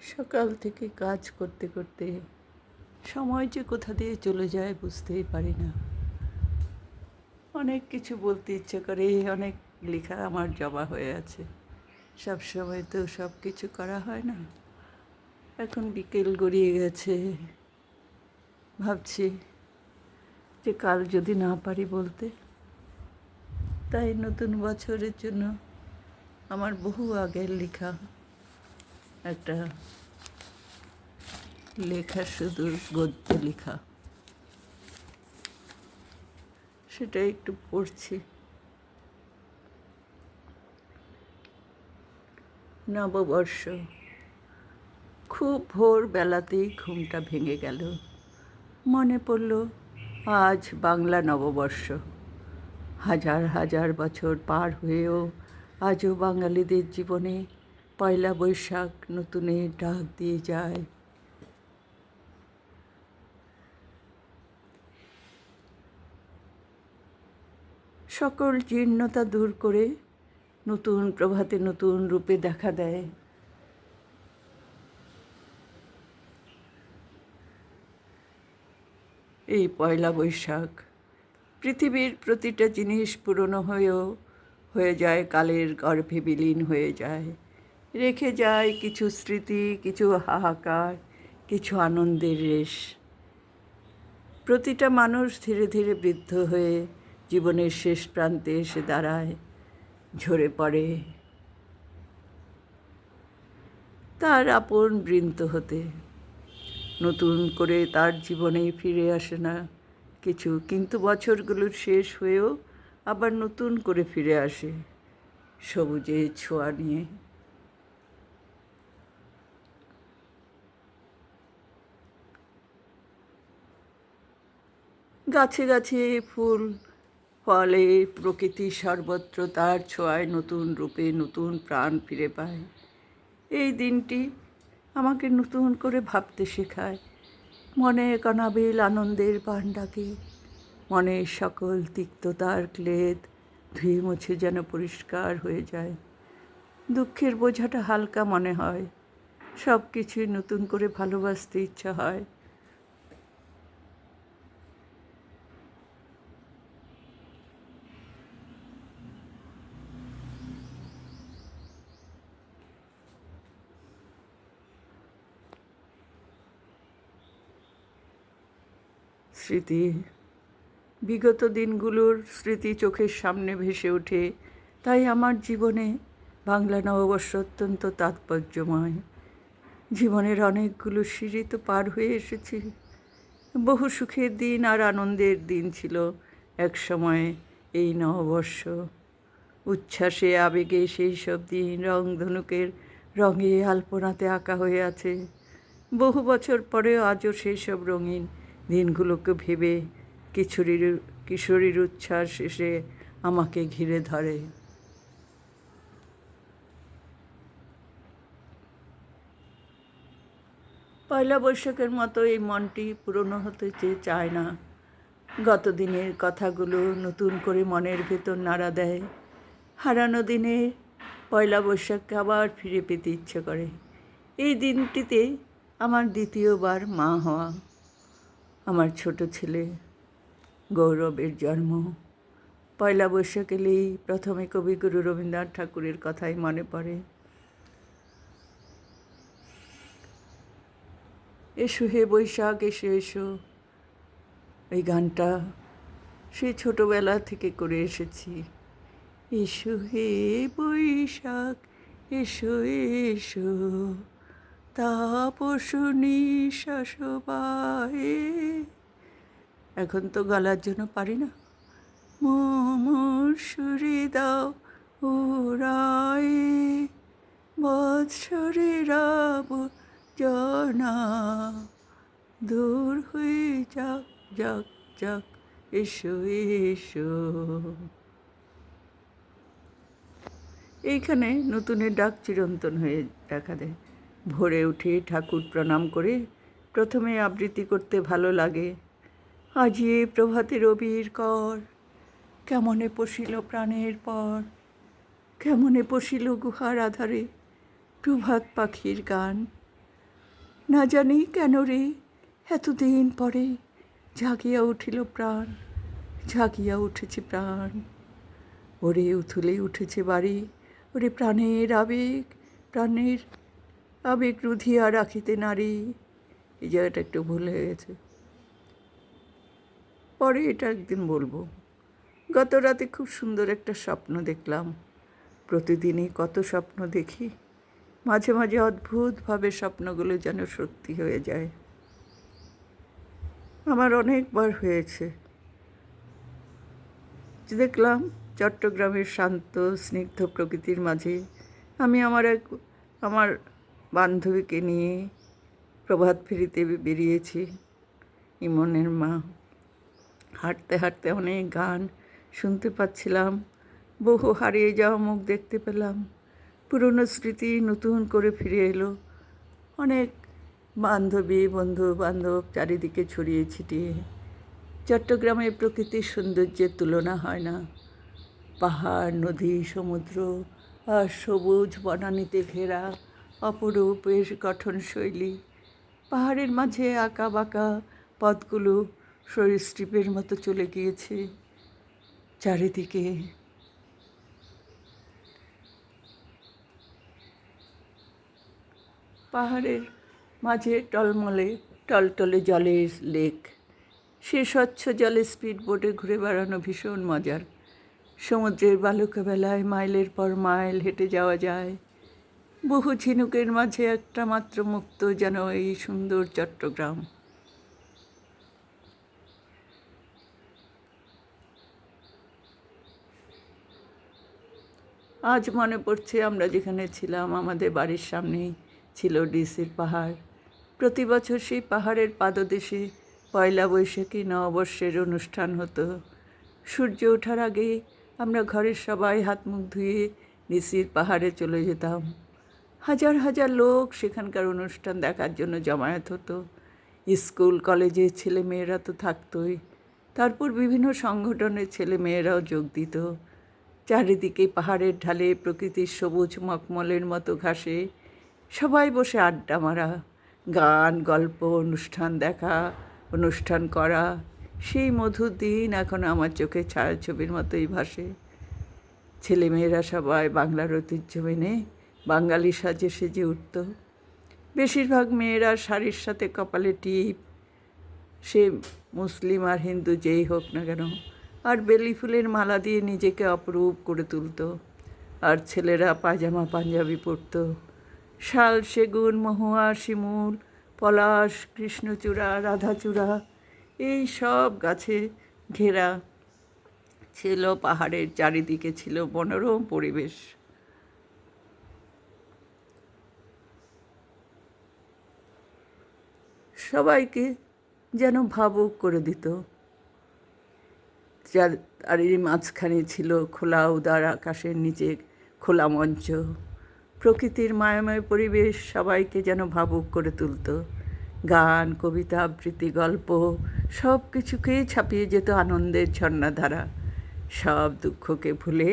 সকাল থেকে কাজ করতে করতে সময় যে কোথা দিয়ে চলে যায় বুঝতেই পারি না। অনেক কিছু বলতে ইচ্ছে করে, অনেক লেখা আমার জমা হয়ে আছে। সব সময় তো সব কিছু করা হয় না। এখন বিকেল গড়িয়ে গেছে, ভাবছি যে কাল যদি না পারি বলতে, তাই নতুন বছরের জন্য আমার বহু আগের লেখা একটা লেখা, শুধু গদ্য লেখা, সেটা একটু পড়ছি। নববর্ষ। খুব ভোরবেলাতেই ঘুমটা ভেঙে গেল। মনে পড়ল আজ বাংলা নববর্ষ। হাজার হাজার বছর পার হয়েও আজও বাঙালিদের জীবনে পয়লা বৈশাখ নতুনের ডাক দিয়ে যায়। সকল জীর্ণতা দূর করে নতুন প্রভাতে নতুন রূপে দেখা দেয়। এই পয়লা বৈশাখ পৃথিবীর প্রতিটা জিনিস পুরনো হয়েও হয়ে যায়, কালের গর্ভে বিলীন হয়ে যায়, রেখে যায় কিছু স্মৃতি, কিছু হাহাকার, কিছু আনন্দের রেশ। প্রতিটা মানুষ ধীরে ধীরে বৃদ্ধ হয়ে জীবনের শেষ প্রান্তে এসে দাঁড়ায়, ঝরে পড়ে তার আপন বৃন্ত হতে। নতুন করে তার জীবনে ফিরে আসে না কিছু, কিন্তু বছরগুলোর শেষ হয়েও আবার নতুন করে ফিরে আসে সবুজের ছোঁয়া নিয়ে। গাছে গাছে ফুল ফলে, প্রকৃতি সর্বত্র তার ছোঁয়ায় নতুন রূপে নতুন প্রাণ ফিরে পায়। এই দিনটি আমাকে নতুন করে ভাবতে শেখায়। মনে অনাবিল আনন্দের বান ডাকে, মনের সকল তিক্ততার ক্লেদ ধুয়ে মুছে যেন পরিষ্কার হয়ে যায়। দুঃখের বোঝাটা হালকা মনে হয়, সব কিছুই নতুন করে ভালোবাসতে ইচ্ছা হয়। স্মৃতি, বিগত দিনগুলোর স্মৃতি চোখের সামনে ভেসে ওঠে। তাই আমার জীবনে বাংলা নববর্ষ অত্যন্ত তাৎপর্যময়। জীবনের অনেকগুলো সিঁড়ি তো পার হয়ে এসেছি। বহু সুখের দিন আর আনন্দের দিন ছিল এক সময়ে এই নববর্ষ। উচ্ছ্বাসে আবেগে সেই সব দিন রংধনুকের রঙে আলপনাতে আঁকা হয়ে আছে। বহু বছর পরেও আজও সেই সব রঙিন দিনগুলোকে ভেবে কিশোরীর উচ্ছ্বাস এসে আমাকে ঘিরে ধরে। পয়লা বৈশাখের মতো এই মনটি পুরনো হতে চায় না। গত দিনের কথাগুলো নতুন করে মনের ভেতর নাড়া দেয়। হারানো দিনে পয়লা বৈশাখকে আবার ফিরে পেতে ইচ্ছে করে। এই দিনটিতে আমার দ্বিতীয়বার মা হওয়া, আমার ছোট ছেলে গৌরবের জন্ম। পয়লা বৈশাখ এলেই প্রথমে কবিগুরু রবীন্দ্রনাথ ঠাকুরের কথাই মনে পড়ে। এসো হে বৈশাখ এসো এসো, এই গানটা সেই ছোটোবেলা থেকে করে এসেছি। এসো হে বৈশাখ এসো এসো, তাপস নিঃশ্বাস বাহে। এখন তো গলার জন্য পারি না। মুমূর্ষুরে দাও উড়ায়ে, বৎসরের আবর্জনা দূর হয়ে যাক যাক যাক, এসো এসো। এইখানে নতুনের ডাক চিরন্তন হয়ে দেখা দেয়। ভোরে উঠে ঠাকুর প্রণাম করে প্রথমে আবৃত্তি করতে ভালো লাগে। আজি এ প্রভাতে রবির কর, কেমনে পশিল প্রাণের পর, কেমনে পশিল গুহার আধারে প্রভাত পাখির গান। না জানি কেন রে এতদিন পরে জাগিয়া উঠিল প্রাণ, জাগিয়া উঠেছে প্রাণ। ওরে উথলে উঠেছে বাড়ি, ওরে প্রাণের আবেগ রুধিয়া রাখিতে নারী। এই জায়গাটা একটু ভুল হয়ে গেছে, পরে এটা একদিন বলবো। গত রাতে খুব সুন্দর একটা স্বপ্ন দেখলাম। প্রতিদিনই কত স্বপ্ন দেখি, মাঝে মাঝে অদ্ভুতভাবে স্বপ্নগুলো যেন সত্যি হয়ে যায়। আমার অনেকবার হয়েছে। দেখলাম চট্টগ্রামের শান্ত স্নিগ্ধ প্রকৃতির মাঝে আমি আমার বান্ধবীকে নিয়ে প্রভাত ফেরিতে বেরিয়েছি। ইমনের মা। হাঁটতে হাঁটতে অনেক গান শুনতে পাচ্ছিলাম, বহু হারিয়ে যাওয়া মুখ দেখতে পেলাম, পুরনো স্মৃতি নতুন করে ফিরে এলো। অনেক বান্ধবী বন্ধু বান্ধব চারিদিকে ছড়িয়ে ছিটিয়ে। চট্টগ্রামের প্রকৃতির সৌন্দর্যের তুলনা হয় না। পাহাড়, নদী, সমুদ্র আর সবুজ বনানীতে ঘেরা অপরূপ এর গঠনশৈলী। পাহাড়ের মাঝে আঁকা বাঁকা পথগুলো সরীসৃপের মতো চলে গিয়েছে। চারিদিকে পাহাড়ের মাঝে টলটলে জলের লেক। সে স্বচ্ছ জলে স্পিড বোটে ঘুরে বেড়ানো ভীষণ মজার। সমুদ্রের বালুকা বেলায় মাইলের পর মাইল হেঁটে যাওয়া যায়। বহু ঝিনুকের মাঝে একটা মাত্র মুক্ত যেন এই সুন্দর চট্টগ্রাম। আজ মনে পড়ছে আমরা যেখানে ছিলাম আমাদের বাড়ির সামনেই ছিল ডিসির পাহাড়। প্রতি বছর সেই পাহাড়ের পাদদেশে পয়লা বৈশাখী নববর্ষের অনুষ্ঠান হতো। সূর্য ওঠার আগে আমরা ঘরের সবাই হাত মুখ ধুয়ে ডিসির পাহাড়ে চলে যেতাম। হাজার হাজার লোক সেখানকার অনুষ্ঠান দেখার জন্য জমায়েত হতো। স্কুল কলেজের ছেলে মেয়েরা তো থাকতোই, তারপর বিভিন্ন সংগঠনের ছেলে মেয়েরাও যোগ দিত। চারিদিকে পাহাড়ের ঢালে প্রকৃতির সবুজ মখমলের মতো ঘাসে সবাই বসে আড্ডা মারা, গান গল্প অনুষ্ঠান দেখা, অনুষ্ঠান করা। সেই মধুর দিন এখন আমার চোখে ছায়াছবির মতোই ভাসে। ছেলেমেয়েরা সবাই বাংলার ঐতিহ্য মেনে বাঙালি সাজে সেজে উঠত। বেশিরভাগ মেয়েরা শাড়ির সাথে কপালে টিপ, সে মুসলিম আর হিন্দু যেই হোক না কেন, আর বেলি ফুলের মালা দিয়ে নিজেকে অপরূপ করে তুলত। আর ছেলেরা পায়জামা পাঞ্জাবি পরত। শাল, সেগুন, মহুয়া, শিমুল, পলাশ, কৃষ্ণচূড়া, রাধাচূড়া এই সব গাছে ঘেরা ছিল। পাহাড়ের চারিদিকে ছিল মনোরম পরিবেশ। সবাইকে যেন ভাবুক করে দিত। আর এই মাঝখানে ছিল খোলা উদার আকাশের নিচে খোলা মঞ্চ। প্রকৃতির মায়াময় পরিবেশ সবাইকে যেন ভাবুক করে তুলত। গান, কবিতা, আবৃত্তি, গল্প সব কিছুকেই ছাপিয়ে যেত আনন্দের ঝর্ণাধারা। সব দুঃখকে ভুলে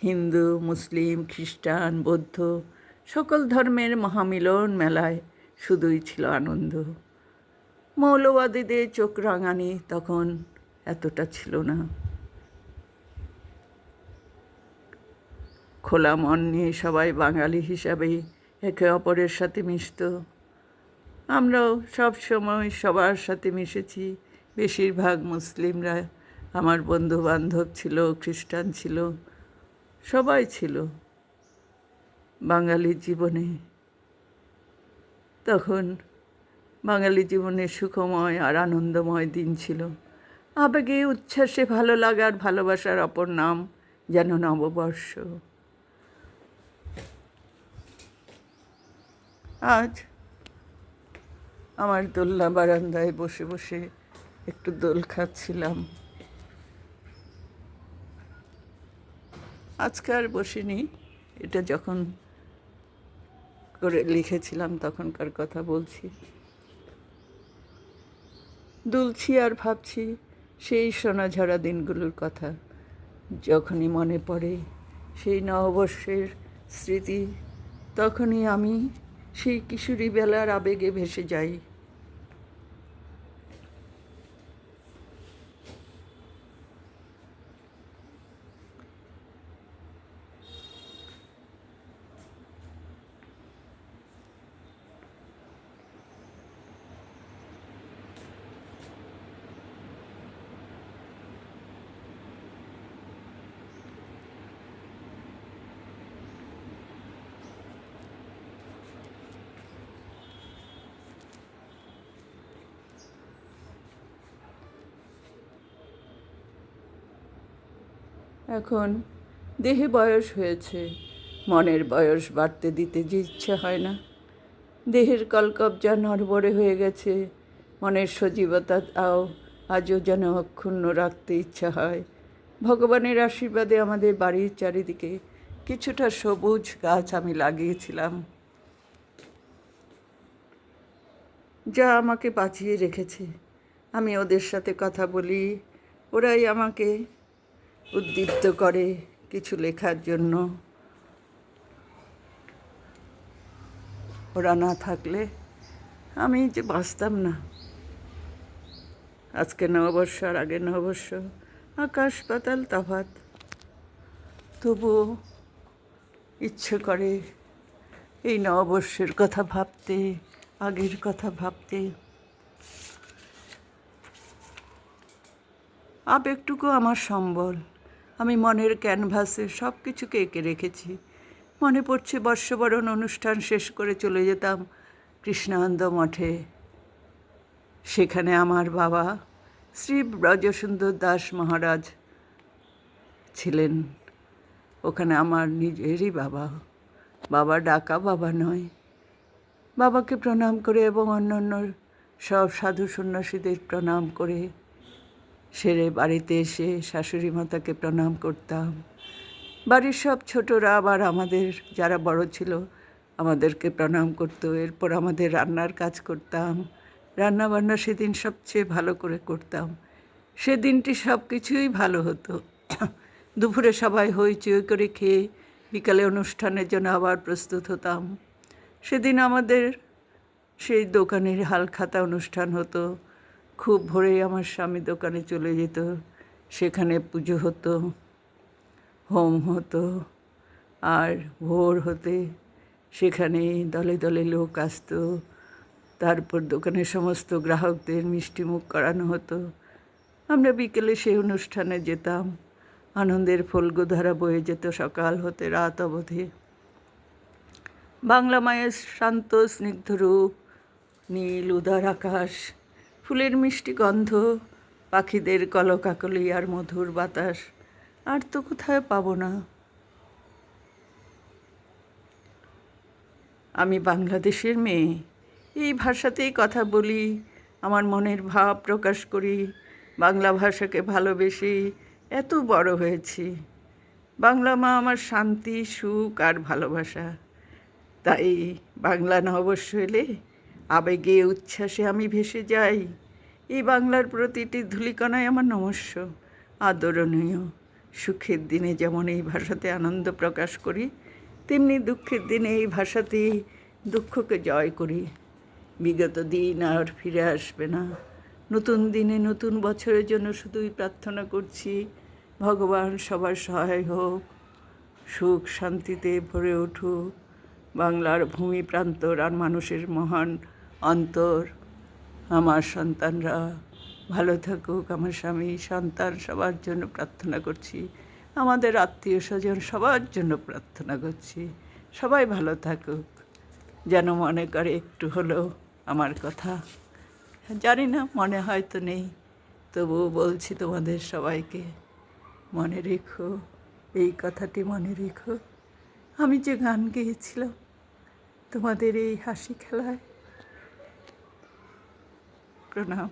হিন্দু, মুসলিম, খ্রিস্টান, বৌদ্ধ সকল ধর্মের মহামিলন মেলায় শুধুই ছিল আনন্দ। মৌলবাদীদের চোখ রাঙানি তখন এতটা ছিল না। খোলা মন নিয়ে সবাই বাঙালি হিসাবে একে অপরের সাথে মিশত। আমরাও সব সময় সবার সাথে মিশেছি। বেশিরভাগ মুসলিমরা আমার বন্ধু বান্ধব ছিল, খ্রিস্টান ছিল, সবাই ছিল বাঙালির জীবনে। তখন বাঙালি জীবনে সুখময় আর আনন্দময় দিন ছিল। আবেগে উচ্ছ্বাসে ভালো লাগার ভালোবাসার অপর নাম যেন নববর্ষ। আজ আমার দোলনা বারান্দায় বসে বসে একটু দোল খাচ্ছিলাম। আজকে আর বসিনি, এটা যখন করে লিখেছিলাম তখনকার কথা বলছি। দুলছি আর ভাবছি সেই সোনাঝরা দিনগুলোর কথা। যখনই মনে পড়ে সেই নববর্ষের স্মৃতি, তখনই আমি সেই কিশোরী বেলার আবেগে ভেসে যাই। এখন দেহে বয়স হয়েছে, মনের বয়স বাড়তে দিতে যে ইচ্ছে হয় না। দেহের কলকবজা নড়বড়ে হয়ে গেছে, মনের সজীবতাও আজও যেন অক্ষুণ্ণ রাখতে ইচ্ছা হয়। ভগবানের আশীর্বাদে আমাদের বাড়ির চারিদিকে কিছুটা সবুজ গাছ আমি লাগিয়েছিলাম, যা আমাকে বাঁচিয়ে রেখেছে। আমি ওদের সাথে কথা বলি, ওরাই আমাকে উদ্দীপ্ত করে কিছু লেখার জন্য। ওরা না থাকলে আমি যে বাঁচতাম না। আজকে নববর্ষ আর আগের নববর্ষ আকাশ পাতাল তফাৎ। তবুও ইচ্ছে করে এই নববর্ষের কথা ভাবতে, আগের কথা ভাবতে। আবেগটুকু আমার সম্বল। আমি মনের ক্যানভাসে সব কিছুকে এঁকে রেখেছি। মনে পড়ছে বর্ষবরণ অনুষ্ঠান শেষ করে চলে যেতাম কৃষ্ণানন্দ মঠে। সেখানে আমার বাবা শ্রী ব্রজসুন্দর দাস মহারাজ ছিলেন। ওখানে আমার নিজেরই বাবা, বাবা ডাকা বাবা নয়। বাবাকে প্রণাম করে এবং অন্যান্য সব সাধু সন্ন্যাসীদের প্রণাম করে সেরে বাড়িতে এসে শাশুড়ি মাতাকে প্রণাম করতাম। বাড়ির সব ছোটরা আবার আমাদের যারা বড় ছিল আমাদেরকে প্রণাম করতো। এরপর আমাদের রান্নার কাজ করতাম। রান্নাবান্না সেদিন সবচেয়ে ভালো করে করতাম। সেদিনটি সব কিছুই ভালো হতো। দুপুরে সবাই হইচই করে খেয়ে বিকালে অনুষ্ঠানের জন্য আবার প্রস্তুত হতাম। সেদিন আমাদের সেই দোকানের হালখাতা অনুষ্ঠান হতো। খুব ভোরেই আমার স্বামী দোকানে চলে যেত, সেখানে পুজো হতো, হোম হতো। আর ভোর হতে সেখানে দলে দলে লোক আসতো। তারপর দোকানের সমস্ত গ্রাহকদের মিষ্টিমুখ করানো হতো। আমরা বিকেলে সেই অনুষ্ঠানে যেতাম। আনন্দের ফল্গুধারা বয়ে যেত সকাল হতে রাত অবধি। বাংলা মায়ের শান্ত স্নিগ্ধ রূপ, নীল উদার আকাশ, ফুলের মিষ্টি গন্ধ, পাখিদের কলকাকলি আর মধুর বাতাস আর তো কোথায় পাবো না। আমি বাংলাদেশের মেয়ে, এই ভাষাতেই কথা বলি, আমার মনের ভাব প্রকাশ করি। বাংলা ভাষাকে ভালোবেসে এত বড় হয়েছি। বাংলা মা আমার শান্তি, সুখ আর ভালোবাসা। তাই বাংলা নববর্ষ এলে আবেগে উচ্ছ্বাসে আমি ভেসে যাই। এই বাংলার প্রতিটি ধূলিকণায় আমার নমস্য, আদরণীয়। সুখের দিনে যেমন এই ভাষাতে আনন্দ প্রকাশ করি, তেমনি দুঃখের দিনে এই ভাষাতেই দুঃখকে জয় করি। বিগত দিন আর ফিরে আসবে না। নতুন দিনে নতুন বছরের জন্য শুধুই প্রার্থনা করছি, ভগবান সবার সহায় হোক, সুখ শান্তিতে ভরে উঠুক বাংলার ভূমি প্রান্তর আর মানুষের মহান অন্তর। আমার সন্তানরা ভালো থাকুক, আমার স্বামী সন্তান সবার জন্য প্রার্থনা করছি, আমাদের আত্মীয় স্বজন সবার জন্য প্রার্থনা করছি, সবাই ভালো থাকুক। যেন মনে করে একটু হলেও আমার কথা। জানি না, মনে হয়তো নেই, তবুও বলছি তোমাদের সবাইকে, মনে রেখো, এই কথাটি মনে রেখো। আমি যে গান গেয়েছিলাম তোমাদের এই হাসি খেলায়। প্রণাম।